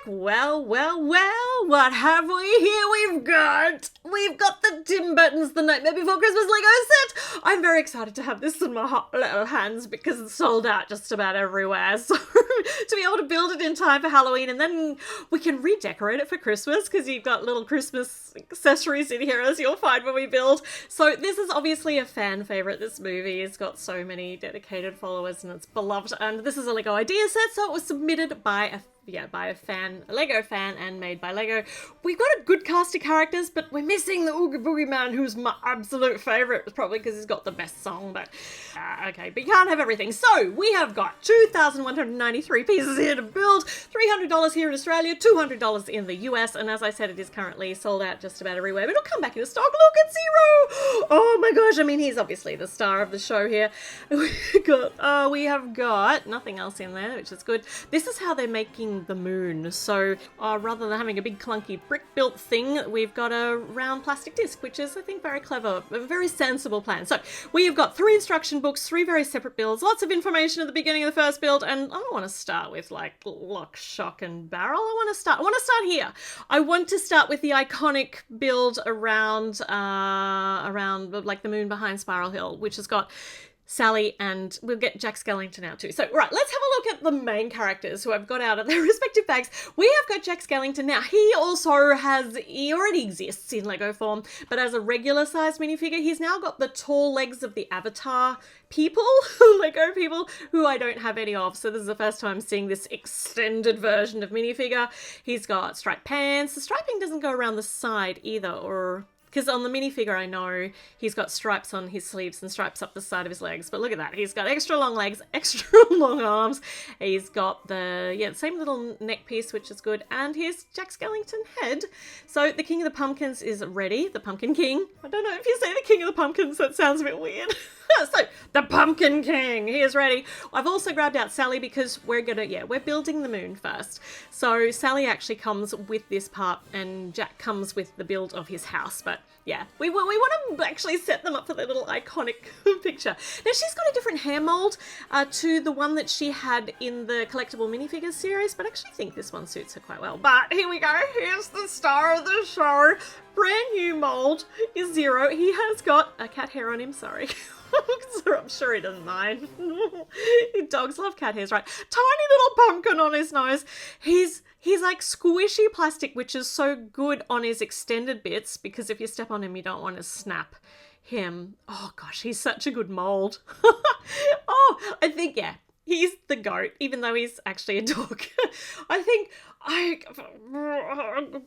Well, what have we here? We've got the Tim Burton's The Nightmare Before Christmas Lego set. I'm very excited to have this in my hot little hands because it's sold out just about everywhere. So to be able to build it in time for Halloween, and then we can redecorate it for Christmas because you've got little Christmas accessories in here, as you'll find when we build. So this is obviously a fan favorite. This movie has got so many dedicated followers and it's beloved. And this is a Lego idea set, so it was submitted by a Lego fan, and made by Lego. We've got a good cast of characters, but we're missing the Oogie Boogie Man, who's my absolute favourite. It's probably because he's got the best song, but okay, but you can't have everything. So we have got 2,193 pieces here to build, $300 here in Australia, $200 in the US, and as I said, it is currently sold out just about everywhere, but it'll come back into stock. Look at Zero! Oh my gosh, I mean, he's obviously the star of the show here. We have got nothing else in there, which is good. This is how they're making the moon. So rather than having a big clunky brick built thing, we've got a round plastic disc, which is, I think, very clever, a very sensible plan. So we have got 3 instruction books, 3 very separate builds, lots of information at the beginning of the first build, and I don't want to start with like lock, shock and barrel. I want to start here. I want to start with the iconic build around like the moon behind Spiral Hill, which has got Sally, and we'll get Jack Skellington out too. So, right, let's have a look at the main characters who I've got out of their respective bags. We have got Jack Skellington now. He already exists in Lego form, but as a regular sized minifigure, he's now got the tall legs of the Avatar people, Lego people, who I don't have any of. So this is the first time I'm seeing this extended version of minifigure. He's got striped pants. The striping doesn't go around the side either, or... because on the minifigure, I know he's got stripes on his sleeves and stripes up the side of his legs. But look at that. He's got extra long legs, extra long arms. He's got the same little neck piece, which is good. And here's Jack Skellington head. So the King of the Pumpkins is ready. The Pumpkin King. I don't know if you say the King of the Pumpkins. That sounds a bit weird. So the Pumpkin King, he is ready. I've also grabbed out Sally because we're building the moon first. So Sally actually comes with this part and Jack comes with the build of his house. But yeah, we want to actually set them up for their little iconic picture. Now she's got a different hair mold to the one that she had in the collectible minifigures series, but I actually think this one suits her quite well. But here we go. Here's the star of the show. Brand new mold is Zero. He has got a cat hair on him, sorry. I'm sure he doesn't mind. Dogs love cat hairs, right? Tiny little pumpkin on his nose. He's like squishy plastic, which is so good on his extended bits, because if you step on him, you don't want to snap him. Oh gosh, he's such a good mold. I think, he's the goat, even though he's actually a dog. I've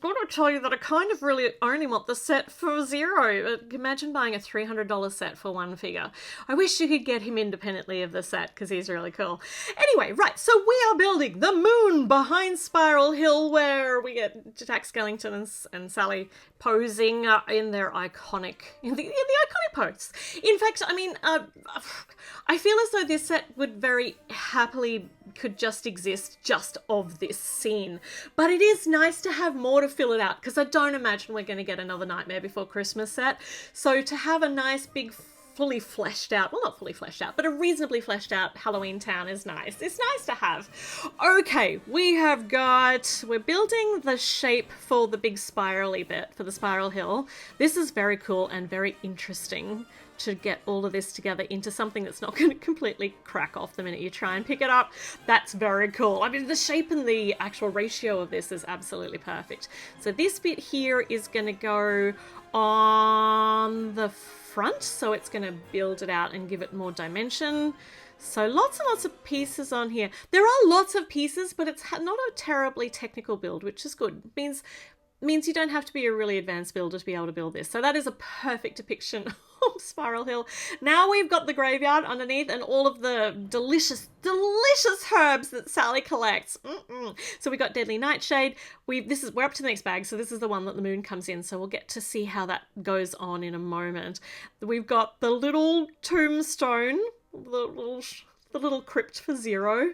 got to tell you that I kind of really only want the set for Zero. Imagine buying a $300 set for one figure. I wish you could get him independently of the set because he's really cool. Anyway, right, so we are building the moon behind Spiral Hill, where we get Jack Skellington and Sally posing in their iconic pose. In fact, I mean, I feel as though this set would very happily could just exist just of this scene. But it is nice to have more to fill it out, because I don't imagine we're going to get another Nightmare Before Christmas set. So to have a nice big fully fleshed out, well, not fully fleshed out, but a reasonably fleshed out Halloween town is nice. It's nice to have. Okay, we're building the shape for the big spirally bit for the Spiral Hill. This is very cool and very interesting to get all of this together into something that's not going to completely crack off the minute you try and pick it up. That's very cool. I mean, the shape and the actual ratio of this is absolutely perfect. So this bit here is going to go on the front, so it's going to build it out and give it more dimension. So lots and lots of pieces on here. There are lots of pieces, but it's not a terribly technical build, which is good. It means you don't have to be a really advanced builder to be able to build this. So that is a perfect depiction of Spiral Hill. Now we've got the graveyard underneath and all of the delicious herbs that Sally collects. So we got Deadly Nightshade. We're up to the next bag. So this is the one that the moon comes in. So we'll get to see how that goes on in a moment. We've got the little tombstone, the little crypt for Zero.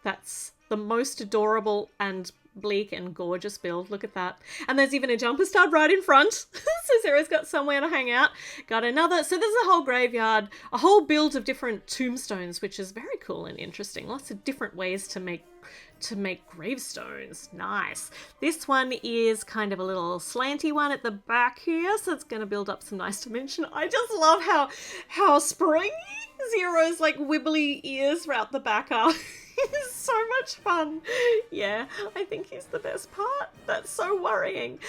That's the most adorable and bleak and gorgeous build. Look at that. And there's even a jumper stud right in front. So Sarah's got somewhere to hang out. Got another. So there's a whole graveyard, a whole build of different tombstones, which is very cool and interesting. Lots of different ways to make gravestones. Nice. This one is kind of a little slanty one at the back here, so it's going to build up some nice dimension. I just love how springy Zero's like wibbly ears throughout the back are. It's so much fun. Yeah, I think he's the best part. That's so worrying.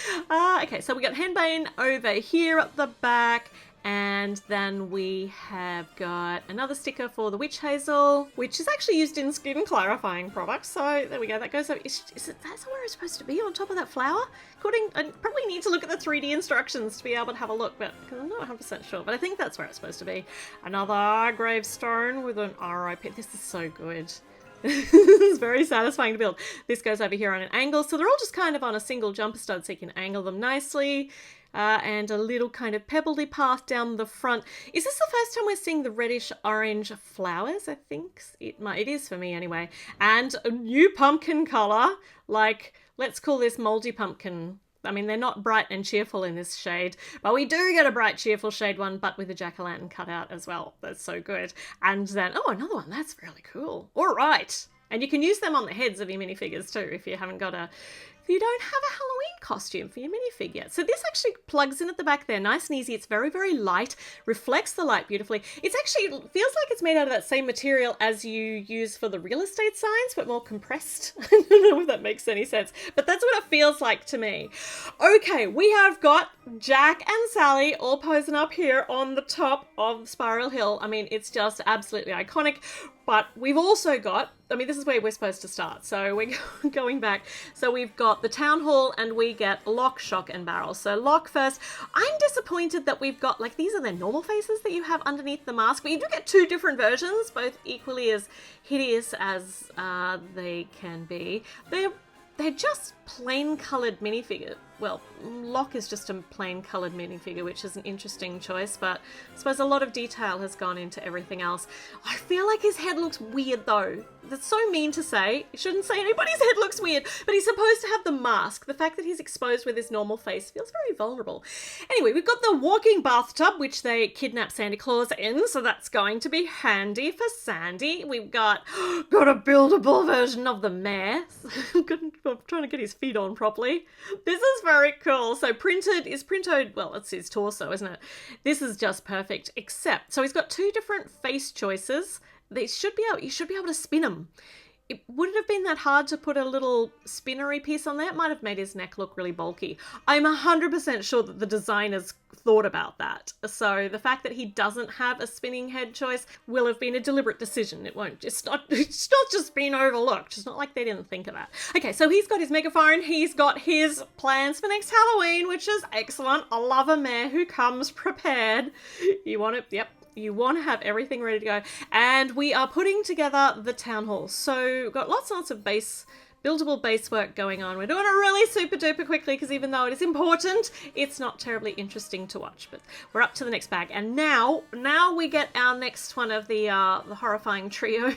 Okay, so we got Henbane over here at the back. And then we have got another sticker for the witch hazel, which is actually used in skin clarifying products. So there we go. That goes up. That's where it's supposed to be, on top of that flower? I probably need to look at the 3D instructions to be able to have a look, but because I'm not 100% sure. But I think that's where it's supposed to be. Another gravestone with an RIP. This is so good. This is very satisfying to build. This goes over here on an angle. So they're all just kind of on a single jumper stud, so you can angle them nicely. And a little kind of pebbledy path down the front. Is this the first time we're seeing the reddish orange flowers? I think it is for me anyway. And a new pumpkin colour, like, let's call this moldy pumpkin. I mean, they're not bright and cheerful in this shade, but we do get a bright, cheerful shade one, but with a jack-o'-lantern cut out as well. That's so good. And then, oh, another one. That's really cool. All right. And you can use them on the heads of your minifigures too if you haven't got if you don't have a Halloween costume for your minifig yet. So this actually plugs in at the back there, nice and easy. It's very, very light, reflects the light beautifully. It feels like it's made out of that same material as you use for the real estate signs, but more compressed. I don't know if that makes any sense, but that's what it feels like to me. Okay, we have got Jack and Sally all posing up here on the top of Spiral Hill. I mean, it's just absolutely iconic. But we've also got, I mean, this is where we're supposed to start. So we're going back. So we've got the town hall and we get Lock, Shock and Barrel. So Lock first. I'm disappointed that we've got, like, these are the normal faces that you have underneath the mask. But you do get two different versions, both equally as hideous as they can be. They're just plain coloured minifigure. Well, Lock is just a plain coloured minifigure, which is an interesting choice, but I suppose a lot of detail has gone into everything else. I feel like his head looks weird though. That's so mean to say. You shouldn't say anybody's head looks weird, but he's supposed to have the mask. The fact that he's exposed with his normal face feels very vulnerable. Anyway, we've got the walking bathtub, which they kidnap Santa Claus in, so that's going to be handy for Sandy. We've got a buildable version of the mayor. I'm trying to get his feet on properly. This is very cool. So printed, well, it's his torso, isn't it? This is just perfect, except, so he's got two different face choices. You should be able to spin them. Would it have been that hard to put a little spinnery piece on there? It might have made his neck look really bulky. I'm 100% sure that the designers thought about that. So the fact that he doesn't have a spinning head choice will have been a deliberate decision. It's not just been overlooked. It's not like they didn't think of that. Okay, so he's got his megaphone. He's got his plans for next Halloween, which is excellent. I love a mayor who comes prepared. You want to have everything ready to go. And we are putting together the town hall. So we've got lots and lots of buildable base work going on. We're doing it really super duper quickly because even though it is important, it's not terribly interesting to watch. But we're up to the next bag. And now we get our next one of the horrifying trio.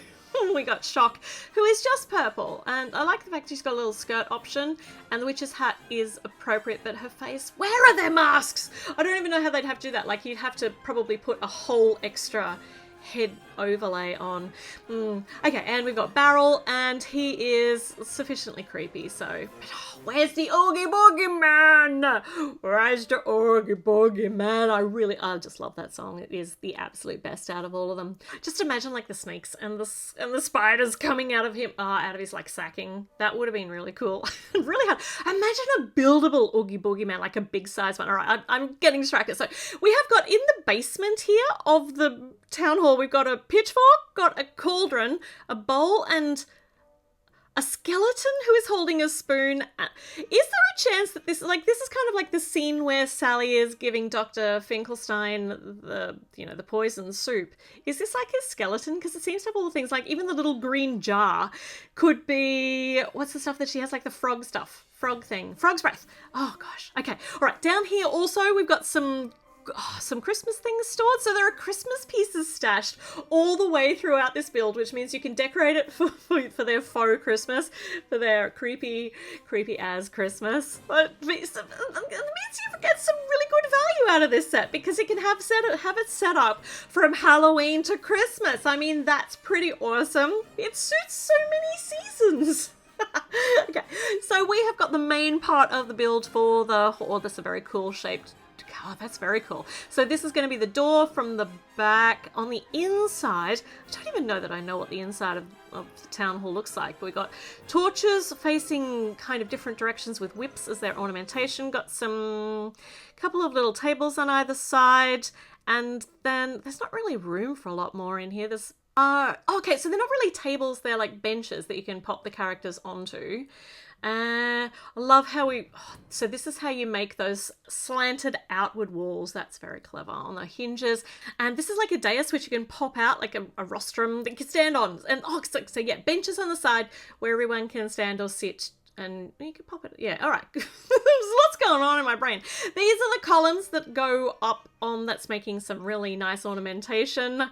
We got Shock, who is just purple, and I like the fact she's got a little skirt option, and the witch's hat is appropriate, but her face, where are their masks? I don't even know how they'd have to do that. Like, you'd have to probably put a whole extra head overlay on. Okay, and we've got Barrel, and he is sufficiently creepy, so where's the Oogie Boogie Man? Where's the Oogie Boogie Man? I just love that song. It is the absolute best out of all of them. Just imagine like the snakes and the spiders coming out of him, out of his like sacking. That would have been really cool. Really hard. Imagine a buildable Oogie Boogie Man, like a big size one. All right, I'm getting distracted. So we have got in the basement here of the town hall, we've got a pitchfork, got a cauldron, a bowl, and a skeleton who is holding a spoon. Is there a chance that this is kind of like the scene where Sally is giving Dr. Finkelstein the poison soup? Is this like his skeleton? Because it seems to have all the things, like even the little green jar could be, what's the stuff that she has, like the frog stuff? Frog thing. Frog's breath. Oh gosh. Okay. All right. Down here also we've got some some Christmas things stored. So there are Christmas pieces stashed all the way throughout this build, which means you can decorate it for their faux Christmas, for their creepy as Christmas. But it means you get some really good value out of this set, because you can have it set up from Halloween to Christmas. I mean, that's pretty awesome. It suits so many seasons. Okay, so we have got the main part of the build for the... Oh, that's a very cool shaped... Oh, that's very cool. So this is going to be the door from the back. On the inside, I don't even know that I know what the inside of the town hall looks like. But we got torches facing kind of different directions with whips as their ornamentation. Got some couple of little tables on either side. And then there's not really room for a lot more in here. There's okay, so they're not really tables, they're like benches that you can pop the characters onto. I love how so this is how you make those slanted outward walls. That's very clever on the hinges. And this is like a dais which you can pop out, like a rostrum that you can stand on. And so yeah, benches on the side where everyone can stand or sit. And you can pop it. Yeah, all right. There's lots going on in my brain. These are the columns that go up on, that's making some really nice ornamentation.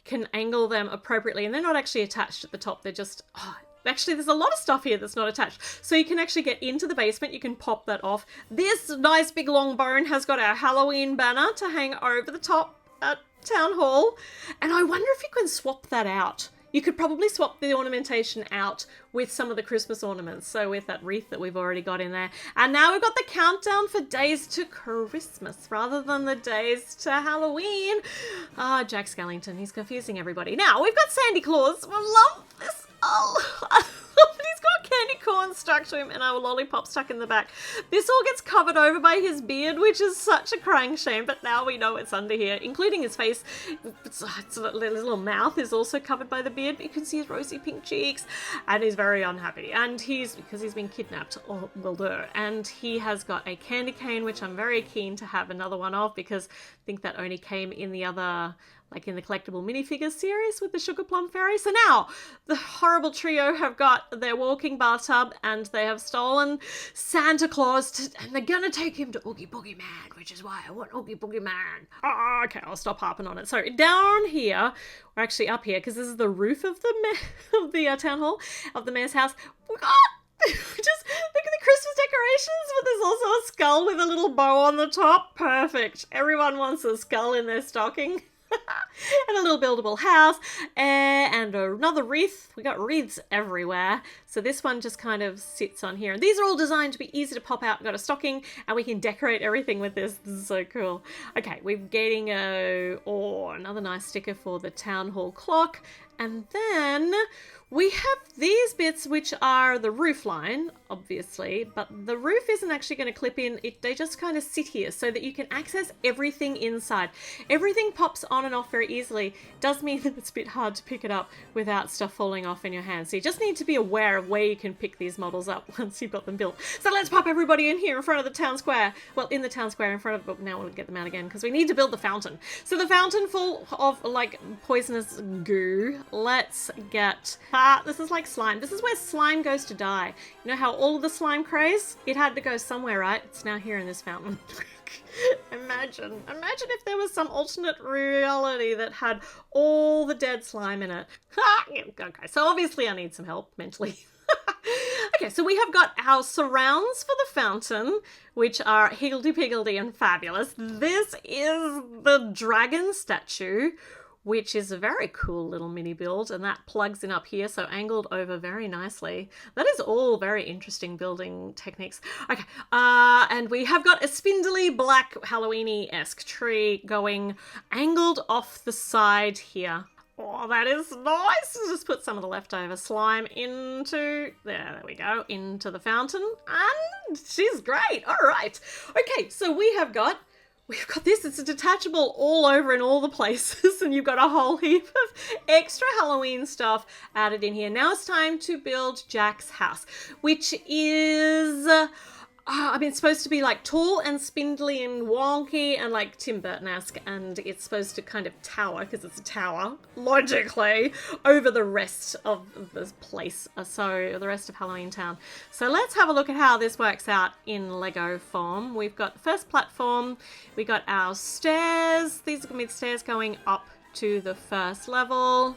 Can angle them appropriately, and they're not actually attached at the top. They're just... actually, there's a lot of stuff here that's not attached. So you can actually get into the basement. You can pop that off. This nice big long bone has got our Halloween banner to hang over the top at Town Hall. And I wonder if you can swap that out. You could probably swap the ornamentation out with some of the Christmas ornaments. So with that wreath that we've already got in there. And now we've got the countdown for days to Christmas rather than the days to Halloween. Jack Skellington, he's confusing everybody. Now, we've got Sandy Claus. I love this. He's got candy corn stuck to him and a lollipop stuck in the back. This all gets covered over by his beard, which is such a crying shame, but now we know it's under here, including his face. His little mouth is also covered by the beard, but you can see his rosy pink cheeks, and he's very unhappy. And because he's been kidnapped, and he has got a candy cane, which I'm very keen to have another one of, because I think that only came in the other... like in the collectible minifigures series with the Sugar Plum Fairy. So now, the horrible trio have got their walking bathtub, and they have stolen Santa Claus, and they're gonna take him to Oogie Boogie Man, which is why I want Oogie Boogie Man. Okay, I'll stop harping on it. So down here, we're actually up here, because this is the roof of the town hall, of the mayor's house. We got... just look at the Christmas decorations, but there's also a skull with a little bow on the top. Perfect. Everyone wants a skull in their stocking. And a little buildable house, and another wreath. We got wreaths everywhere. So this one just kind of sits on here. And these are all designed to be easy to pop out. We've got a stocking, and we can decorate everything with this. This is so cool. Okay, we're getting another nice sticker for the town hall clock. And then we have these bits, which are the roof line, obviously, but the roof isn't actually going to clip in. They just kind of sit here so that you can access everything inside. Everything pops on and off very easily. Does mean that it's a bit hard to pick it up without stuff falling off in your hands. So you just need to be aware of where you can pick these models up once you've got them built. So let's pop everybody in here in front of the town square. Well, in the town square in front of it, but now we'll get them out again because we need to build the fountain. So the fountain full of like poisonous goo. Let's get... this is like slime. This is where slime goes to die. You know how all of the slime craze? It had to go somewhere, right? It's now here in this fountain. Imagine if there was some alternate reality that had all the dead slime in it. Okay, so obviously I need some help mentally. Okay, so we have got our surrounds for the fountain, which are higgledy-piggledy and fabulous. This is the dragon statue, which is a very cool little mini build, and that plugs in up here, so angled over very nicely. That is all very interesting building techniques. Okay, and we have got a spindly black Halloween-y-esque tree going angled off the side here. Oh, that is nice. Just put some of the leftover slime into, there we go, into the fountain, and she's great. All right. Okay, so we've got this, it's detachable all over in all the places, and you've got a whole heap of extra Halloween stuff added in here. Now it's time to build Jack's house, which is, I mean, it's supposed to be like tall and spindly and wonky and like Tim Burton-esque, and it's supposed to kind of tower, because it's a tower, logically, over the rest of this place, so the rest of Halloween Town. So let's have a look at how this works out in Lego form. We've got the first platform, we got our stairs. These are going to be the stairs going up to the first level.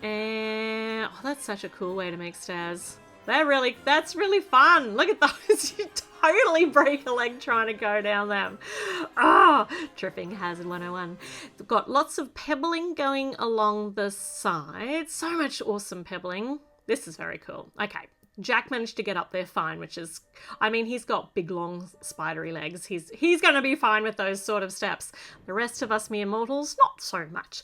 And oh, that's such a cool way to make stairs. That's really fun. Look at those. You totally break a leg trying to go down them. Ah, tripping hazard 101. We've got lots of pebbling going along the side. So much awesome pebbling. This is very cool. Okay. Jack managed to get up there fine, which is, I mean, he's got big, long, spidery legs. He's going to be fine with those sort of steps. The rest of us mere mortals, not so much.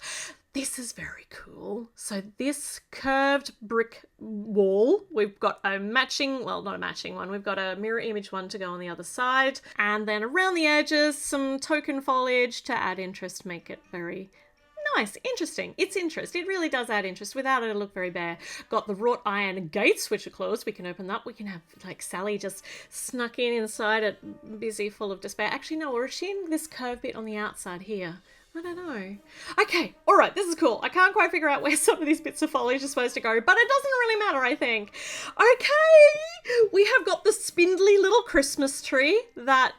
This is very cool. So this curved brick wall, we've got a matching, well, not a matching one, we've got a mirror image one to go on the other side. And then around the edges, some token foliage to add interest, make it very nice, interesting. It's interest. It really does add interest. Without it, it'll look very bare. Got the wrought iron gates, which are closed. We can open up. We can have, like, Sally just snuck in inside it, busy, full of despair. Actually, no, or is she in this curved bit on the outside here? I don't know. Okay, all right, this is cool. I can't quite figure out where some of these bits of foliage are supposed to go, but it doesn't really matter, I think. Okay, we have got the spindly little Christmas tree that,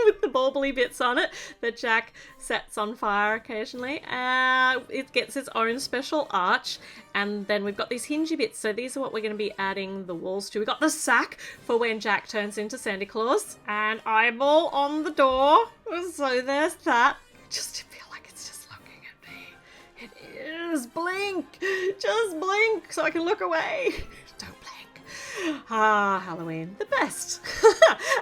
with the baubley bits on it, that Jack sets on fire occasionally. It gets its own special arch, and then we've got these hingy bits, so these are what we're going to be adding the walls to. We've got the sack for when Jack turns into Santa Claus, and eyeball on the door, so there's that. Just feel like it's just looking at me. It is. Blink. Just blink so I can look away. Don't blink. Ah, Halloween. The best.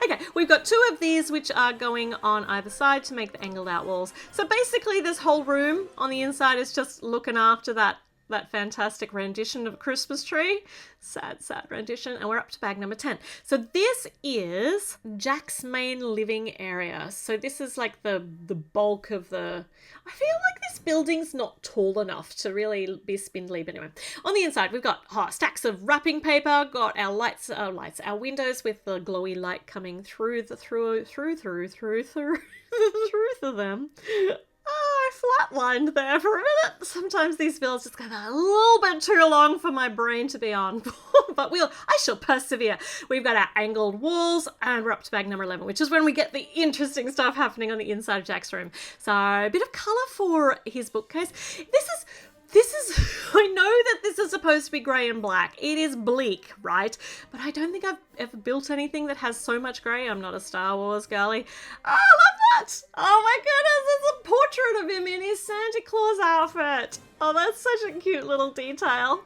Okay, we've got two of these which are going on either side to make the angled out walls. So basically this whole room on the inside is just looking after that fantastic rendition of a Christmas tree. Sad, sad rendition. And we're up to bag number 10. So this is Jack's main living area. So this is like the bulk of the... I feel like this building's not tall enough to really be spindly, but anyway. On the inside, we've got stacks of wrapping paper, got our our windows with the glowy light coming through through them. Oh, I flatlined there for a minute. Sometimes these films just go a little bit too long for my brain to be on, but I shall persevere. We've got our angled walls, and we're up to bag number 11, which is when we get the interesting stuff happening on the inside of Jack's room. So a bit of colour for his bookcase. This is, I know that this is supposed to be grey and black. It is bleak, right? But I don't think I've ever built anything that has so much grey. I'm not a Star Wars girly. Oh, I love that! Oh my goodness, there's a portrait of him in his Santa Claus outfit. Oh, that's such a cute little detail.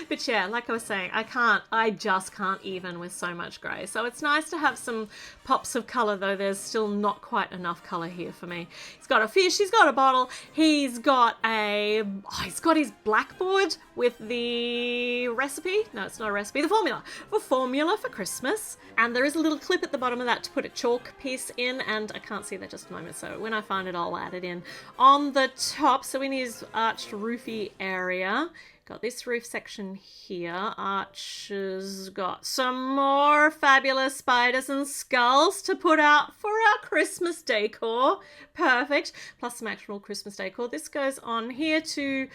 But yeah, like I was saying, I just can't even with so much grey. So it's nice to have some pops of colour, though there's still not quite enough colour here for me. He's got a fish, he's got a bottle, he's got his blackboard with the recipe. No, it's not a recipe, the formula. The formula for Christmas. And there is a little clip at the bottom of that to put a chalk piece in, and I can't see that just a moment, so when I find it, I'll add it in. On the top, so in his arched roofy area, got this roof section here. Arches, got some more fabulous spiders and skulls to put out for our Christmas decor. Perfect. Plus some actual Christmas decor. This goes on here to...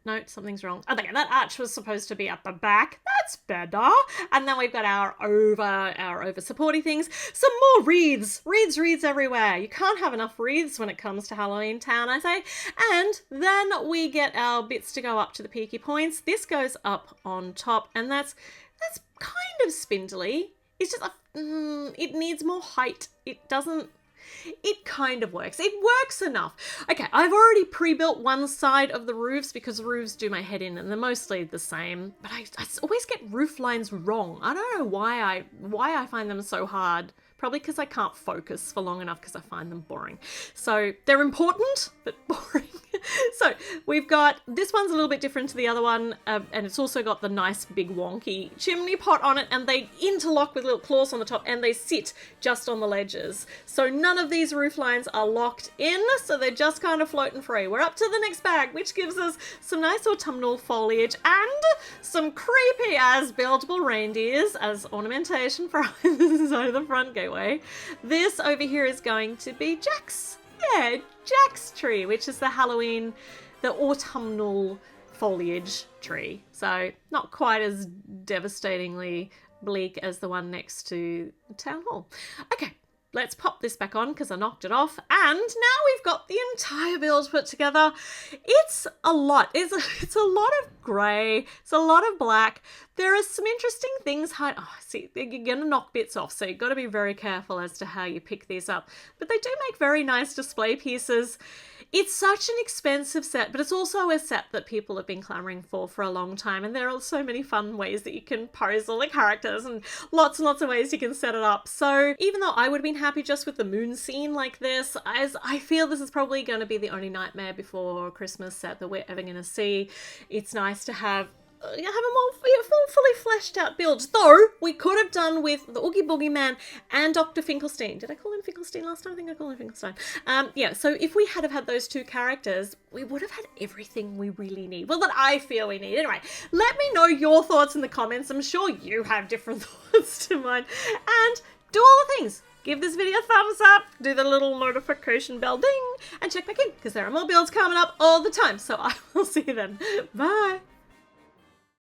No, something's wrong. Oh, okay, that arch was supposed to be at the back. That's better. And then we've got our over supporting things. Some more wreaths. Wreaths everywhere. You can't have enough wreaths when it comes to Halloween Town, I say. And then we get our bits to go up to the peaky points. This goes up on top, and that's kind of spindly. It's just it needs more height. It kind of works. It works enough. Okay, I've already pre-built one side of the roofs because roofs do my head in and they're mostly the same. But I always get roof lines wrong. I don't know why I find them so hard. Probably because I can't focus for long enough because I find them boring. So they're important, but boring. So we've got, this one's a little bit different to the other one, and it's also got the nice big wonky chimney pot on it, and they interlock with little claws on the top, and they sit just on the ledges. So none of these roof lines are locked in, so they're just kind of floating free. We're up to the next bag, which gives us some nice autumnal foliage and some creepy as buildable reindeers as ornamentation for inside of the front gateway. This over here is going to be Jack's. Yeah, Jack's tree, which is the Halloween, the autumnal foliage tree. So not quite as devastatingly bleak as the one next to the town hall. Okay, let's pop this back on because I knocked it off. And now we've got the entire build put together. It's a lot. It's a lot of grey. It's a lot of black. There are some interesting things. See, you're going to knock bits off, so you've got to be very careful as to how you pick these up. But they do make very nice display pieces. It's such an expensive set, but it's also a set that people have been clamoring for a long time. And there are so many fun ways that you can pose all the characters and lots of ways you can set it up. So even though I would have been happy just with the moon scene like this, as I feel this is probably going to be the only Nightmare Before Christmas set that we're ever going to see, it's nice to have a more fully fleshed out build. Though we could have done with the Oogie Boogie Man and Dr. Finkelstein. Did I call him Finkelstein last time? I think I called him Finkelstein. Yeah, so if we had had those two characters, we would have had everything we really need. Well, that I feel we need. Anyway, let me know your thoughts in the comments. I'm sure you have different thoughts to mine. And do all the things. Give this video a thumbs up, do the little notification bell ding, and check back in because there are more builds coming up all the time. So I will see you then. Bye.